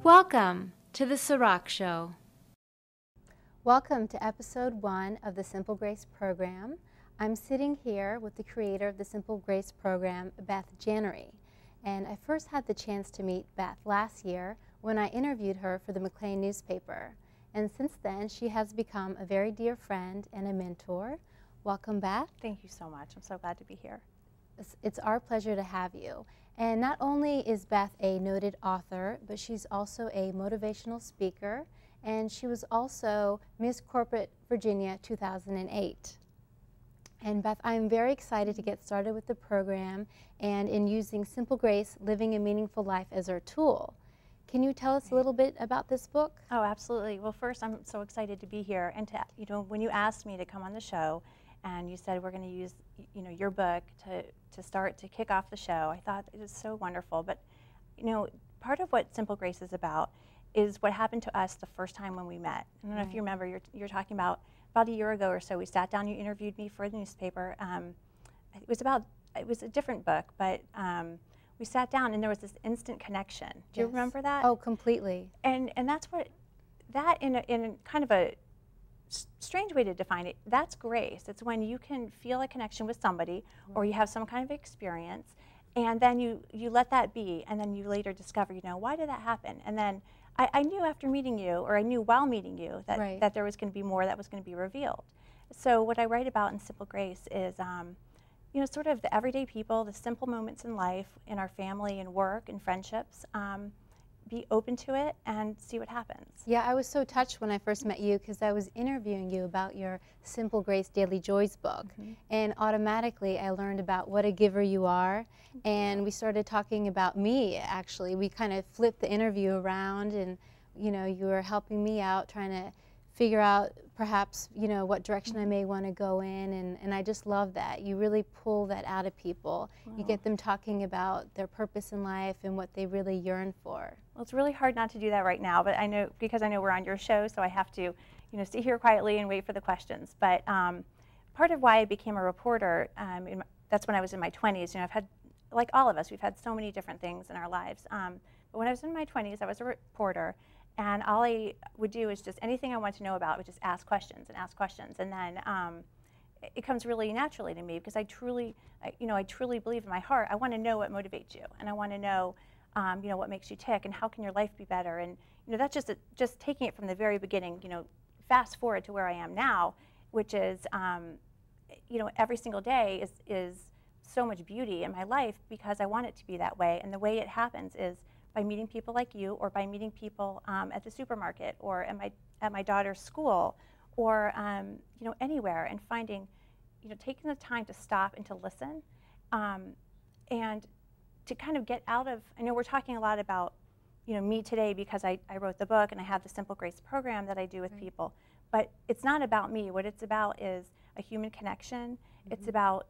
Welcome to the Sarak Show. Welcome to episode 1 of the Simple Grace program. I'm sitting here with the creator of the Simple Grace program, Beth Jannery. And I first had the chance to meet Beth last year when I interviewed her for the McLean newspaper. And since then, she has become a very dear friend and a mentor. Welcome, Beth. Thank you so much. I'm so glad to be here. It's our pleasure to have you. And not only is Beth a noted author, but she's also a motivational speaker, and she was also Miss Corporate Virginia 2008. And Beth, I'm very excited to get started with the program and in using Simple Grace, Living a Meaningful Life as our tool. Can you tell us a little bit about this book? Oh, absolutely. Well, first, I'm so excited to be here, and to, when you asked me to come on the show, and you said we're going to use, your book to kick off the show, I thought it was so wonderful. But, part of what Simple Grace is about is what happened to us the first time when we met. I don't know if you remember. You're talking about a year ago or so. We sat down. You interviewed me for the newspaper. It was a different book, but we sat down and there was this instant connection. Do you remember that? Oh, completely. And that's what that in kind of a strange way to define it, that's grace. It's when you can feel a connection with somebody, or you have some kind of experience, and then you let that be, and then you later discover, why did that happen? And then I knew after meeting you, or I knew while meeting you, that there was going to be more that was going to be revealed. So what I write about in Simple Grace is, sort of the everyday people, the simple moments in life, in our family and work and friendships. Be open to it and see what happens. Yeah, I was so touched when I first met you because I was interviewing you about your Simple Grace Daily Joys book. And automatically I learned about what a giver you are. And we started talking about me, actually. We kind of flipped the interview around, and you were helping me out, trying to figure out perhaps what direction I may want to go in, and I just love that. You really pull that out of people. You get them talking about their purpose in life and what they really yearn for. Well, it's really hard not to do that right now, but I know, because I know we're on your show, so I have to sit here quietly and wait for the questions. But part of why I became a reporter, that's when I was in my 20s. I've had, like all of us, we've had so many different things in our lives. But when I was in my 20s, I was a reporter. And all I would do is just anything I wanted to know about, I would just ask questions and ask questions. And then it comes really naturally to me, because I truly believe in my heart, I want to know what motivates you. And I want to know, what makes you tick, and how can your life be better. And, that's just taking it from the very beginning, fast forward to where I am now, which is, every single day is so much beauty in my life because I want it to be that way. And the way it happens is by meeting people like you, or by meeting people at the supermarket, or at my daughter's school, or anywhere, and finding, taking the time to stop and to listen, and to kind of get out of. I know we're talking a lot about me today because I wrote the book and I have the Simple Grace program that I do with people, but it's not about me. What it's about is a human connection. It's about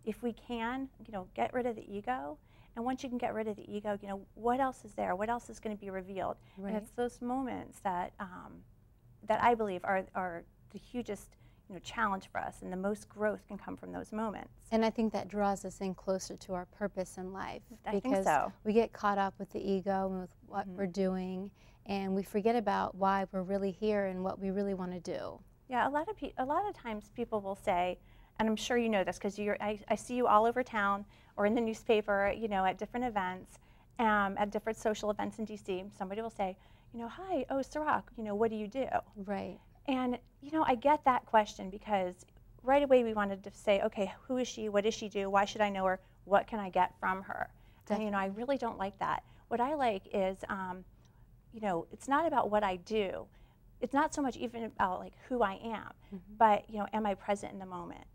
if we can, get rid of the ego. And once you can get rid of the ego, what else is there? What else is going to be revealed? And it's those moments that that I believe are the hugest challenge for us, and the most growth can come from those moments. And I think that draws us in closer to our purpose in life. I think so. We get caught up with the ego and with what we're doing, and we forget about why we're really here and what we really want to do. Yeah, a lot of times people will say, and I'm sure you know this because I see you all over town or in the newspaper, at different events, at different social events in DC. Somebody will say, hi, oh, Sarak, what do you do? Right. And, I get that question because right away we wanted to say, okay, who is she? What does she do? Why should I know her? What can I get from her? Definitely. And, I really don't like that. What I like is, it's not about what I do. It's not so much even about like who I am, but am I present in the moment?